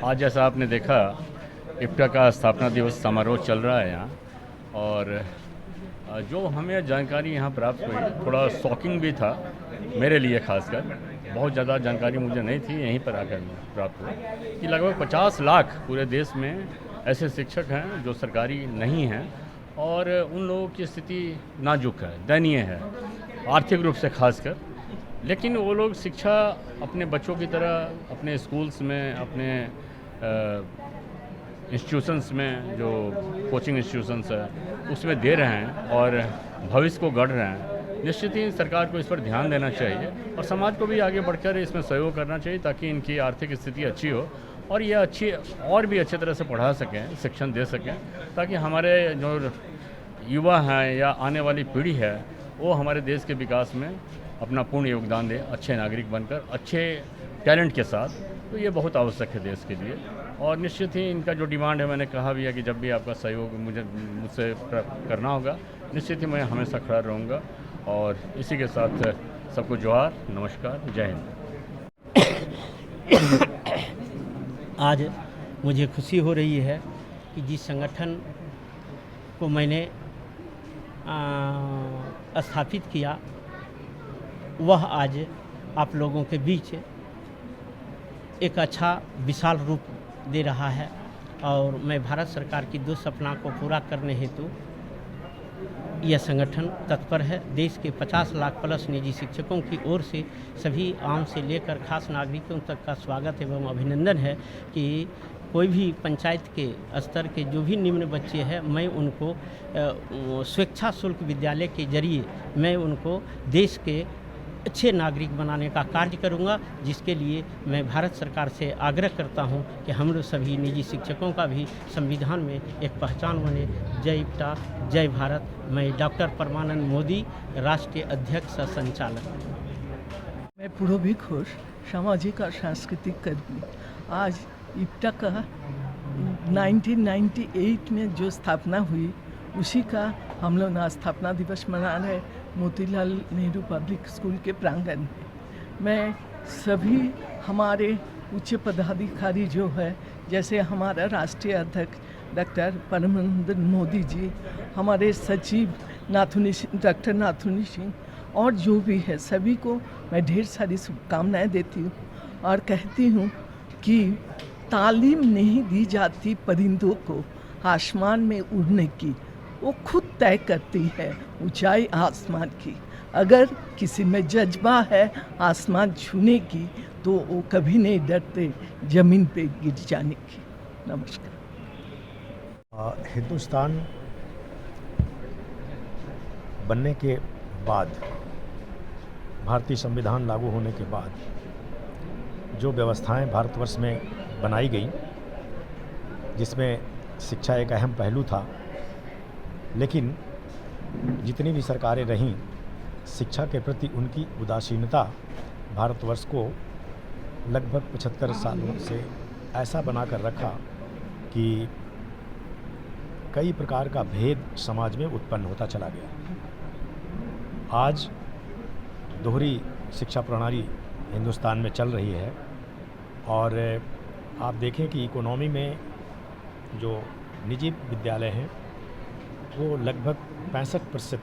आज जैसा आपने देखा, इप्टा का स्थापना दिवस समारोह चल रहा है यहाँ, और जो हमें जानकारी यहाँ प्राप्त हुई थोड़ा शॉकिंग भी था मेरे लिए खासकर। बहुत ज़्यादा जानकारी मुझे नहीं थी, यहीं पर आकर प्राप्त हुई कि लगभग 50 लाख पूरे देश में ऐसे शिक्षक हैं जो सरकारी नहीं हैं, और उन लोगों की स्थिति नाजुक है, दयनीय है आर्थिक रूप से खासकर। लेकिन वो लोग शिक्षा अपने बच्चों की तरह अपने स्कूल्स में, अपने इंस्टीट्यूशंस में, जो कोचिंग इंस्टीट्यूशंस है उसमें दे रहे हैं और भविष्य को गढ़ रहे हैं। निश्चित ही सरकार को इस पर ध्यान देना चाहिए और समाज को भी आगे बढ़कर इसमें सहयोग करना चाहिए ताकि इनकी आर्थिक स्थिति अच्छी हो और ये अच्छी और भी अच्छे तरह से पढ़ा सकें, शिक्षण दे सकें, ताकि हमारे जो युवा हैं या आने वाली पीढ़ी है वो हमारे देश के विकास में अपना पूर्ण योगदान दे, अच्छे नागरिक बनकर, अच्छे टैलेंट के साथ। तो ये बहुत आवश्यक है देश के लिए। और निश्चित ही इनका जो डिमांड है, मैंने कहा भी है कि जब भी आपका सहयोग मुझसे करना होगा, निश्चित ही मैं हमेशा खड़ा रहूँगा। और इसी के साथ सबको जोहार, नमस्कार, जय हिंद। आज मुझे खुशी हो रही है कि जिस संगठन को मैंने स्थापित किया वह आज आप लोगों के बीच एक अच्छा विशाल रूप दे रहा है, और मैं भारत सरकार की 2 सपना को पूरा करने हेतु यह संगठन तत्पर है। देश के 50 लाख प्लस निजी शिक्षकों की ओर से सभी आम से लेकर खास नागरिकों तक का स्वागत एवं अभिनंदन है कि कोई भी पंचायत के स्तर के जो भी निम्न बच्चे हैं, मैं उनको स्वेच्छा शुल्क विद्यालय के जरिए मैं उनको देश के अच्छे नागरिक बनाने का कार्य करूंगा, जिसके लिए मैं भारत सरकार से आग्रह करता हूं कि हम लोग सभी निजी शिक्षकों का भी संविधान में एक पहचान बने। जय इप्टा, जय भारत। मैं डॉक्टर परमानंद मोदी, राष्ट्रीय अध्यक्ष संचालक। मैं पूर्वी घोष, सामाजिक और सांस्कृतिक कर्मी। आज इप्टा का 1998 में जो स्थापना हुई उसी का हम लोग आज स्थापना दिवस मना रहे मोतीलाल नेहरू पब्लिक स्कूल के प्रांगण में। मैं सभी हमारे उच्च पदाधिकारी जो है, जैसे हमारा राष्ट्रीय अध्यक्ष डॉक्टर परमानंद मोदी जी, हमारे सचिव डॉक्टर नाथुनी सिंह और जो भी है, सभी को मैं ढेर सारी शुभकामनाएं देती हूँ और कहती हूँ कि तालीम नहीं दी जाती परिंदों को आसमान में उड़ने की, वो खुद तय करती है ऊंचाई आसमान की। अगर किसी में जज्बा है आसमान छूने की तो वो कभी नहीं डरते ज़मीन पे गिर जाने की। नमस्कार। हिंदुस्तान बनने के बाद, भारतीय संविधान लागू होने के बाद जो व्यवस्थाएं भारतवर्ष में बनाई गई, जिसमें शिक्षा एक अहम पहलू था, लेकिन जितनी भी सरकारें रहीं, शिक्षा के प्रति उनकी उदासीनता भारतवर्ष को लगभग 75 सालों से ऐसा बनाकर रखा कि कई प्रकार का भेद समाज में उत्पन्न होता चला गया। आज दोहरी शिक्षा प्रणाली हिंदुस्तान में चल रही है और आप देखें कि इकोनॉमी में जो निजी विद्यालय हैं वो लगभग 65%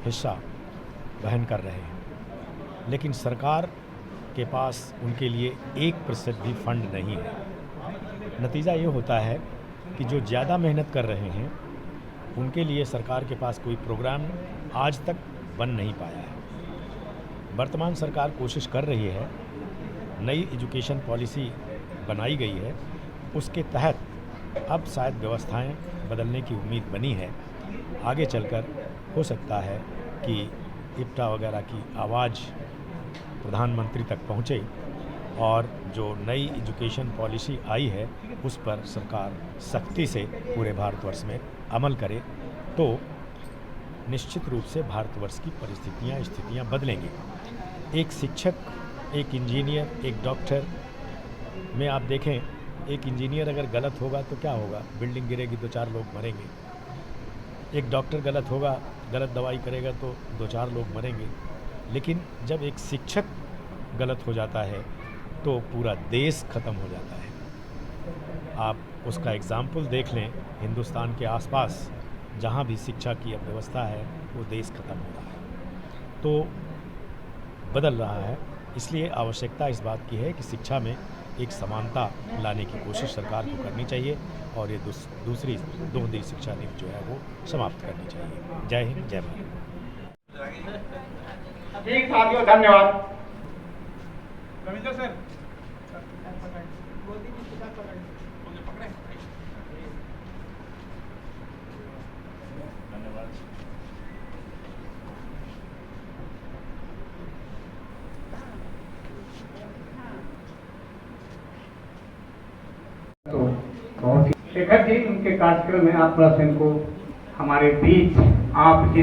हिस्सा वहन कर रहे हैं, लेकिन सरकार के पास उनके लिए 1% भी फंड नहीं है। नतीजा ये होता है कि जो ज़्यादा मेहनत कर रहे हैं उनके लिए सरकार के पास कोई प्रोग्राम आज तक बन नहीं पाया है। वर्तमान सरकार कोशिश कर रही है, नई एजुकेशन पॉलिसी बनाई गई है, उसके तहत अब शायद व्यवस्थाएं बदलने की उम्मीद बनी है। आगे चलकर हो सकता है कि इप्टा वगैरह की आवाज़ प्रधानमंत्री तक पहुँचे और जो नई एजुकेशन पॉलिसी आई है उस पर सरकार सख्ती से पूरे भारतवर्ष में अमल करे, तो निश्चित रूप से भारतवर्ष की स्थितियाँ बदलेंगी। एक शिक्षक, एक इंजीनियर, एक डॉक्टर में आप देखें, एक इंजीनियर अगर गलत होगा तो क्या होगा? बिल्डिंग गिरेगी तो 4 लोग मरेंगे। एक डॉक्टर गलत होगा, गलत दवाई करेगा तो 2-4 लोग मरेंगे। लेकिन जब एक शिक्षक गलत हो जाता है तो पूरा देश खत्म हो जाता है। आप उसका एग्जाम्पल देख लें, हिंदुस्तान के आसपास जहाँ भी शिक्षा की अव्यवस्था है वो देश खत्म हो रहा है, तो बदल रहा है। इसलिए आवश्यकता इस बात की है कि शिक्षा में एक समानता लाने की कोशिश सरकार को करनी चाहिए और ये दूसरी दोहरी शिक्षा नीति जो है वो समाप्त करनी चाहिए। जय हिंद, जय भारत। ठीक साथियों, धन्यवाद। रविंद्र सर शेखर जी, उनके कार्यक्रम में आप थोड़ा सा इनको हमारे बीच आप